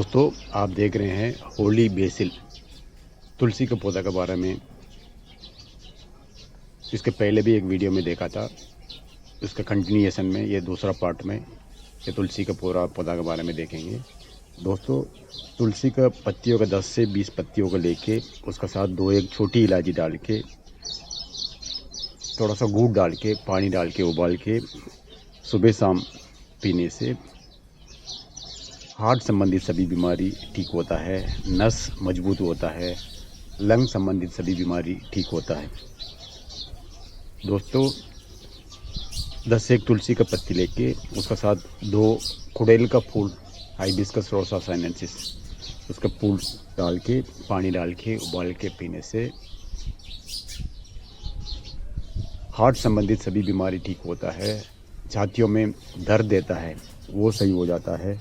दोस्तों, आप देख रहे हैं होली बेसिल तुलसी के पौधा के बारे में। इसके पहले भी एक वीडियो में देखा था, उसका कंटिन्यूएशन में ये दूसरा पार्ट में ये तुलसी का पूरा पौधा के बारे में देखेंगे। दोस्तों, तुलसी का पत्तियों का 10 से 20 पत्तियों को लेके उसका साथ दो एक छोटी इलायची डाल के थोड़ा सा गुड़ डाल के पानी डाल के उबाल के सुबह शाम पीने से हार्ट संबंधित सभी बीमारी ठीक होता है, नस मजबूत होता है, लंग संबंधित सभी बीमारी ठीक होता है। दोस्तों, 10 से 1 तुलसी का पत्ती लेके उसका साथ 2 कुड़ेल का फूल हाइबिस्कस रोसा साइनेंसिस उसका फूल डाल के पानी डाल के उबाल के पीने से हार्ट संबंधित सभी बीमारी ठीक होता है। छातियों में दर्द देता है वो सही हो जाता है,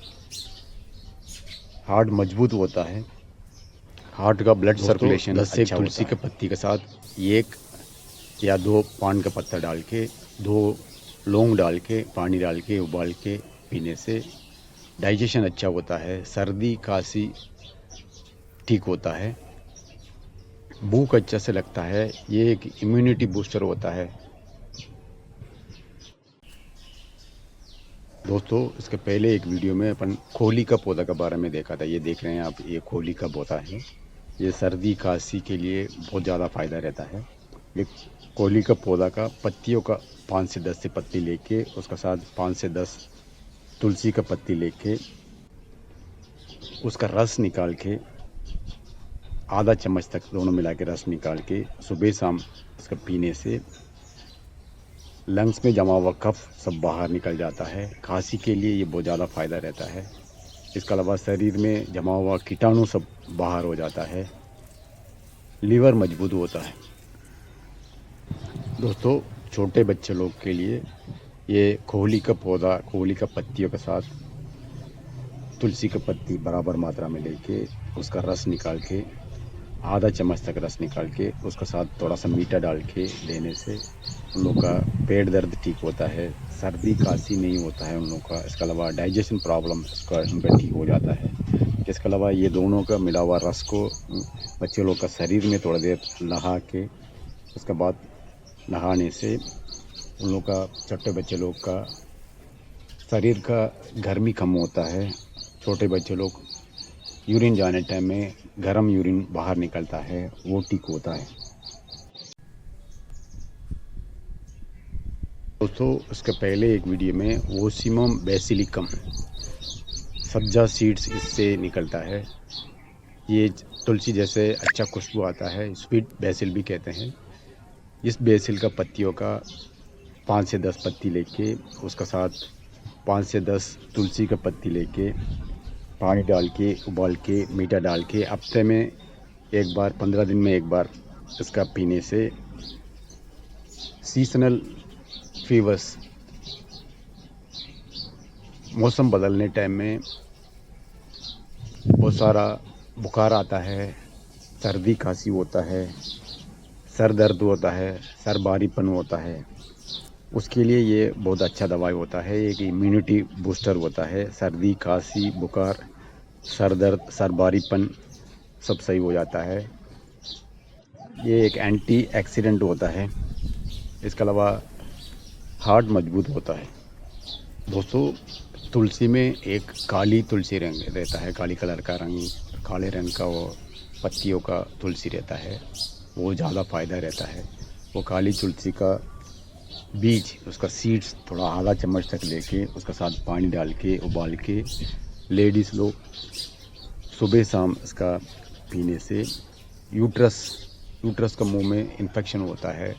हार्ट मजबूत होता है, हार्ट का ब्लड सर्कुलेशन 10 से 1 तुलसी के पत्ती के साथ 1 या 2 पान का पत्ता डाल के 2 लौंग डाल के पानी डाल के उबाल के पीने से डाइजेशन अच्छा होता है, सर्दी खांसी ठीक होता है, भूख अच्छा से लगता है। ये एक इम्यूनिटी बूस्टर होता है। दोस्तों, इसके पहले एक वीडियो में अपन खोली का पौधा के बारे में देखा था। ये देख रहे हैं आप, ये खोली का पौधा है। ये सर्दी खांसी के लिए बहुत ज़्यादा फ़ायदा रहता है। ये खोली का पौधा का पत्तियों का 5 से 10 से पत्ती लेके उसका साथ 5 से 10 तुलसी का पत्ती लेके उसका रस निकाल के आधा चम्मच तक दोनों मिला के रस निकाल के सुबह शाम उसका पीने से लंग्स में जमा हुआ कफ सब बाहर निकल जाता है। खांसी के लिए ये बहुत ज़्यादा फ़ायदा रहता है। इसके अलावा शरीर में जमा हुआ कीटाणु सब बाहर हो जाता है, लीवर मजबूत होता है। दोस्तों, छोटे बच्चे लोग के लिए ये खोली का पौधा, खोली का पत्तियों के साथ तुलसी का पत्ती बराबर मात्रा में लेके उसका रस निकाल के आधा चम्मच तक रस निकाल के उसका साथ थोड़ा सा मीठा डाल के लेने से उन लोग का पेट दर्द ठीक होता है, सर्दी खांसी नहीं होता है उन लोग का। इसके अलावा डाइजेशन प्रॉब्लम उसका उनका ठीक हो जाता है। इसके अलावा ये दोनों का मिला हुआ रस को बच्चे लोग का शरीर में थोड़ा देर नहा के उसके बाद नहाने से उन लोग का, छोटे बच्चे लोग का शरीर का गर्मी कम होता है। छोटे बच्चे लोग यूरिन जाने टाइम में गर्म यूरिन बाहर निकलता है, वो ठीक होता है। दोस्तों, इसके पहले एक वीडियो में ओसिमम बेसिलिकम सब्जा सीड्स इससे निकलता है। ये तुलसी जैसे अच्छा खुशबू आता है, स्वीट बेसिल भी कहते हैं। इस बेसिल का पत्तियों का 5 से 10 पत्ती लेके उसका साथ 5 से 10 तुलसी का पत्ती लेके पानी डाल के उबाल के मीठा डाल के हफ्ते में एक बार 15 दिन में एक बार इसका पीने से सीजनल फीवर्स, मौसम बदलने टाइम में बहुत सारा बुखार आता है, सर्दी खांसी होता है, सर दर्द होता है, सर भारीपन होता है, उसके लिए ये बहुत अच्छा दवाई होता है। एक इम्यूनिटी बूस्टर होता है। सर्दी खांसी बुखार सर दर्द सर भारीपन सब सही हो जाता है। ये एक एंटी एक्सीडेंट होता है। इसके अलावा हार्ट मजबूत होता है। दोस्तों, तुलसी में एक काली तुलसी रंग रहता है, काली कलर का रंग, काले रंग का वो पत्तियों का तुलसी रहता है, वो ज़्यादा फ़ायदा रहता है। वो काली तुलसी का बीज, उसका सीड्स थोड़ा आधा चम्मच तक लेके उसका साथ पानी डाल के उबाल के लेडीज़ लोग सुबह शाम इसका पीने से यूट्रस का मुंह में इन्फेक्शन होता है,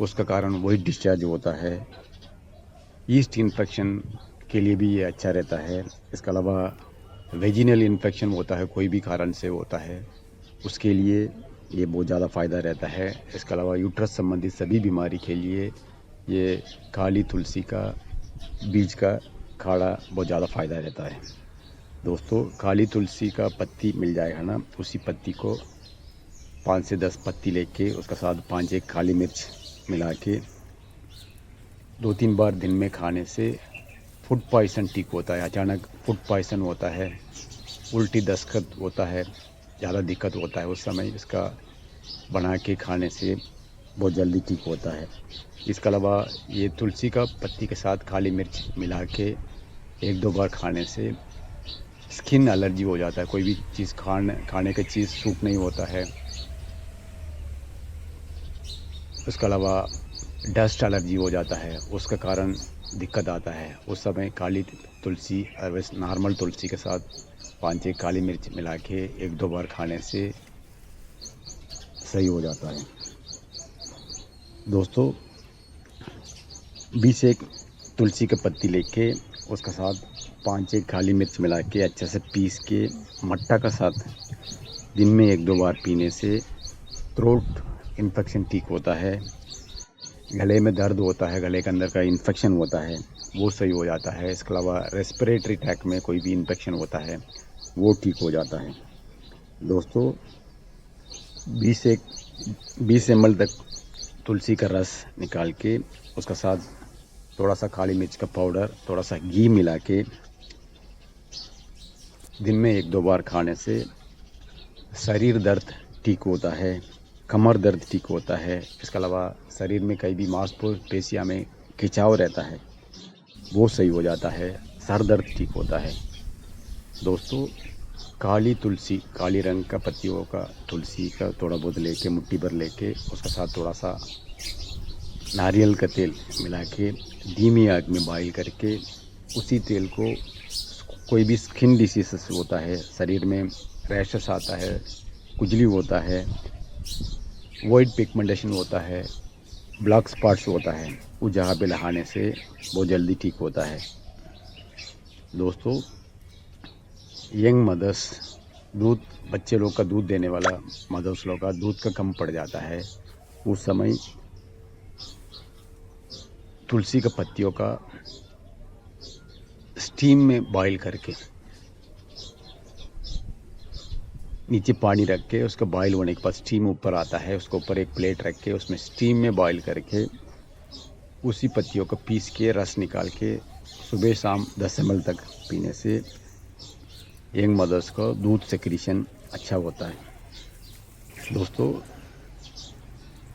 उसका कारण वही डिस्चार्ज होता है। ईस्ट इन्फेक्शन के लिए भी ये अच्छा रहता है। इसके अलावा वेजिनल इन्फेक्शन होता है, कोई भी कारण से होता है, उसके लिए ये बहुत ज़्यादा फ़ायदा रहता है। इसके अलावा यूट्रस संबंधित सभी बीमारी के लिए ये काली तुलसी का बीज का काढ़ा बहुत ज़्यादा फ़ायदा रहता है। दोस्तों, काली तुलसी का पत्ती मिल जाएगा ना, उसी पत्ती को 5 से 10 पत्ती लेके उसका साथ 5-1 काली मिर्च मिला के 2-3 बार दिन में खाने से फूड पॉइसन ठीक होता है। अचानक फूड पॉइसन होता है, उल्टी दस्तखत होता है, ज़्यादा दिक्कत होता है, उस समय इसका बना के खाने से बहुत जल्दी ठीक होता है। इसके अलावा ये तुलसी का पत्ती के साथ काली मिर्च मिला के 1-2 बार खाने से स्किन एलर्जी हो जाता है, कोई भी चीज़ खाने की चीज़ सूट नहीं होता है। उसके अलावा डस्ट एलर्जी हो जाता है, उसके कारण दिक्कत आता है। उस समय काली तुलसी और वैसे नॉर्मल तुलसी के साथ 5-6 काली मिर्च मिला के 1-2 बार खाने से सही हो जाता है। दोस्तों, 20 एक तुलसी के पत्ती लेके उसके साथ 5-6 काली मिर्च मिला के अच्छे से पीस के मट्टा के साथ दिन में 1-2 बार पीने से थ्रोट इन्फेक्शन ठीक होता है। गले में दर्द होता है, गले के अंदर का इन्फेक्शन होता है, वो सही हो जाता है। इसके अलावा रेस्पिरेटरी ट्रैक में कोई भी इन्फेक्शन होता है वो ठीक हो जाता है। दोस्तों, 20 ml तक तुलसी का रस निकाल के उसका साथ थोड़ा सा काली मिर्च का पाउडर, थोड़ा सा घी मिला के दिन में 1-2 बार खाने से शरीर दर्द ठीक होता है, कमर दर्द ठीक होता है। इसके अलावा शरीर में कहीं भी मांसपेशियों में खिंचाव रहता है वो सही हो जाता है, सर दर्द ठीक होता है। दोस्तों, काली तुलसी, काली रंग का पत्तियों का तुलसी का थोड़ा बहुत लेके मुट्ठी भर लेके उसके साथ थोड़ा सा नारियल का तेल मिला के धीमी आग में बॉईल करके उसी तेल को कोई भी स्किन डिसीज़ होता है, शरीर में रैशेस आता है, खुजली होता है, वाइट पिगमेंटेशन होता है, ब्लैक स्पॉट्स होता है, उस जगह पे लगाने से बहुत जल्दी ठीक होता है। दोस्तों, यंग मदर्स, बच्चे लोग का दूध देने वाला मदर्स लोग का दूध का कम पड़ जाता है, उस समय तुलसी के पत्तियों का स्टीम में बॉईल करके नीचे पानी रख के उसका बॉईल होने के बाद स्टीम ऊपर आता है, उसके ऊपर एक प्लेट रख के उसमें स्टीम में बॉईल करके उसी पत्तियों को पीस के रस निकाल के सुबह शाम 10 ml तक पीने से यंग मदर्स को दूध सेक्रीशन अच्छा होता है। दोस्तों,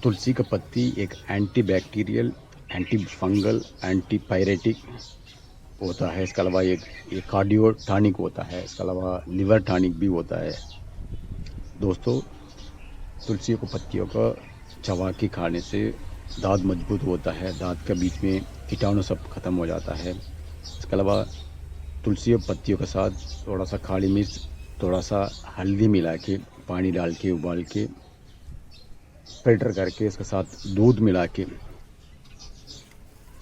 तुलसी का पत्ती एक anti bacterial, anti fungal, anti pyretic होता है। इसके अलावा ये कार्डियो टॉनिक होता है, इसके अलावा लिवर टॉनिक भी होता है। दोस्तों, तुलसी को पत्तियों का चबा के खाने से दांत मजबूत होता है, दांत के बीच में कीटाणु सब खत्म हो जाता है। इसके अलावा तुलसी और पत्तियों के साथ थोड़ा सा काली मिर्च, थोड़ा सा हल्दी मिला के पानी डाल के उबाल के फिल्टर करके इसके साथ दूध मिला के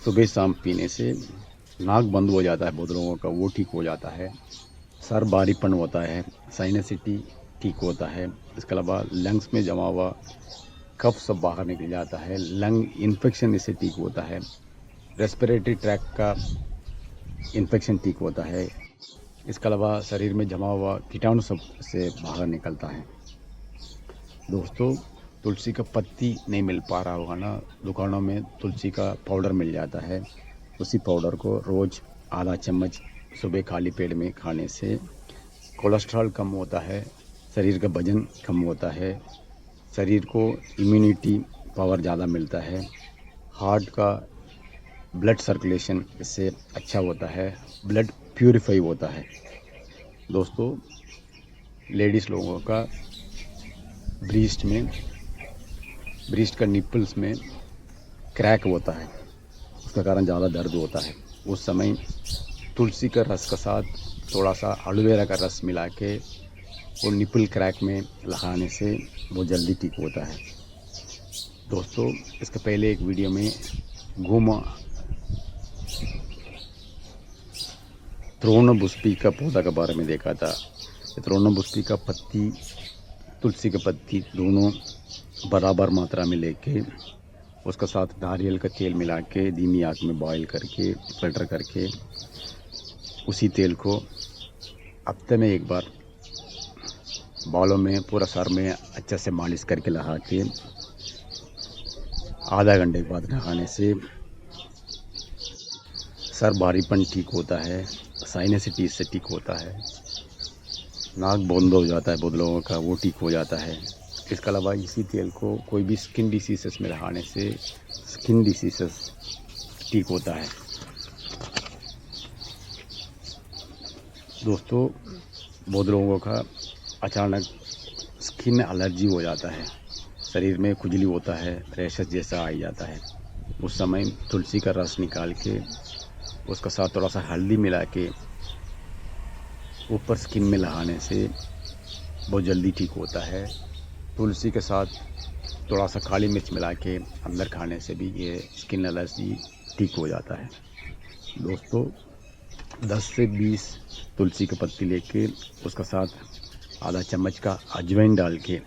सुबह शाम पीने से नाक बंद हो जाता है बहुत लोगों का, वो ठीक हो जाता है। सर भारीपन होता है, साइनसिटी ठीक होता है। इसके अलावा लंग्स में जमा हुआ कफ सब बाहर निकल जाता है, लंग इन्फेक्शन इससे ठीक होता है, रेस्पिरेटरी ट्रैक का इन्फेक्शन ठीक होता है। इसके अलावा शरीर में जमा हुआ कीटाणु सब से बाहर निकलता है। दोस्तों, तुलसी का पत्ती नहीं मिल पा रहा होगा ना, दुकानों में तुलसी का पाउडर मिल जाता है, उसी पाउडर को रोज़ आधा चम्मच सुबह खाली पेट में खाने से कोलेस्ट्रॉल कम होता है, शरीर का वजन कम होता है, शरीर को इम्यूनिटी पावर ज़्यादा मिलता है, हार्ट का ब्लड सर्कुलेशन इससे अच्छा होता है, ब्लड प्यूरिफाई होता है। दोस्तों, लेडीज़ लोगों का ब्रीस्ट का निपल्स में क्रैक होता है, उसका कारण ज़्यादा दर्द होता है, उस समय तुलसी का रस के साथ थोड़ा सा एलोवेरा का रस मिला के और निपल क्रैक में लगाने से वो जल्दी ठीक होता है। दोस्तों, इसके पहले एक वीडियो में थ्रोनोबुस्पी का पौधा के बारे में देखा था। थ्रोनोबुस्पी का पत्ती, तुलसी के पत्ती दोनों बराबर मात्रा में लेके उसके साथ नारियल का तेल मिला के धीमी आंच में बॉईल करके फिल्टर करके उसी तेल को हफ्ते में एक बार बालों में, पूरा सर में अच्छे से मालिश करके लगा के आधा घंटे के बाद नहाने से सर भारीपन ठीक होता है, साइनसिटी से ठीक होता है। नाक बंद हो जाता है बहुत लोगों का, वो ठीक हो जाता है। इसके अलावा इसी तेल को कोई भी स्किन डिसीज़ में लगाने से स्किन डिसीज़ ठीक होता है। दोस्तों, बहुत लोगों का अचानक स्किन एलर्जी हो जाता है, शरीर में खुजली होता है, रैशेस जैसा आ जाता है। उस समय तुलसी का रस निकाल के उसका साथ थोड़ा सा हल्दी मिला के ऊपर स्किन में लगाने से बहुत जल्दी ठीक होता है। तुलसी के साथ थोड़ा सा काली मिर्च मिला के अंदर खाने से भी ये स्किन एलर्जी ठीक हो जाता है। दोस्तों, 10 से 20 तुलसी की पत्ती लेके उसका साथ आधा चम्मच का अजवाइन डाल के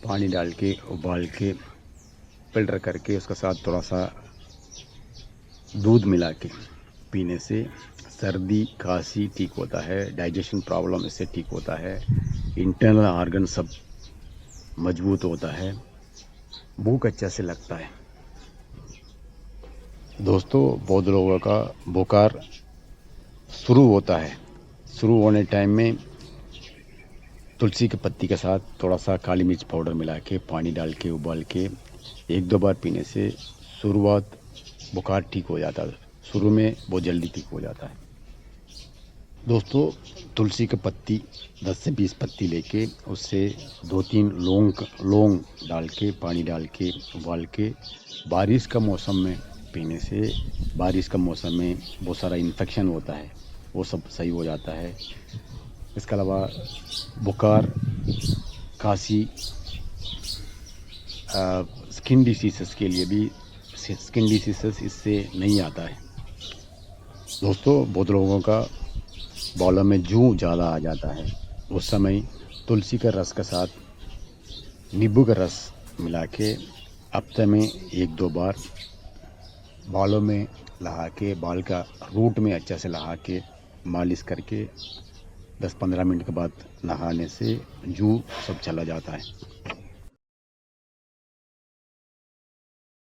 पानी डाल के उबाल के फिल्टर करके उसका साथ थोड़ा सा दूध मिला के पीने से सर्दी खांसी ठीक होता है, डाइजेशन प्रॉब्लम इससे ठीक होता है, इंटरनल ऑर्गन सब मजबूत होता है, भूख अच्छा से लगता है। दोस्तों, बहुत लोगों का बुखार शुरू होता है, शुरू होने टाइम में तुलसी की पत्ती के साथ थोड़ा सा काली मिर्च पाउडर मिला के पानी डाल के उबाल के 1-2 बार पीने से शुरुआत बुखार ठीक हो जाता है, शुरू में बहुत जल्दी ठीक हो जाता है। दोस्तों, तुलसी की पत्ती 10 से 20 पत्ती लेके उससे 2-3 लौंग डाल के पानी डाल के उबाल के बारिश का मौसम में पीने से बारिश का मौसम में बहुत सारा इन्फेक्शन होता है, वो सब सही हो जाता है। इसके अलावा बुखार, खांसी, स्किन डिसीज़ के लिए भी स्किन डिसीज़ इससे नहीं आता है। दोस्तों, बहुत लोगों का बालों में जूं ज़्यादा आ जाता है, उस समय तुलसी के रस के साथ नींबू का रस मिला के हफ्ते में 1-2 बार बालों में लगा के बाल का रूट में अच्छा से लगा के मालिश करके 10-15 मिनट के बाद नहाने से जूं सब चला जाता है।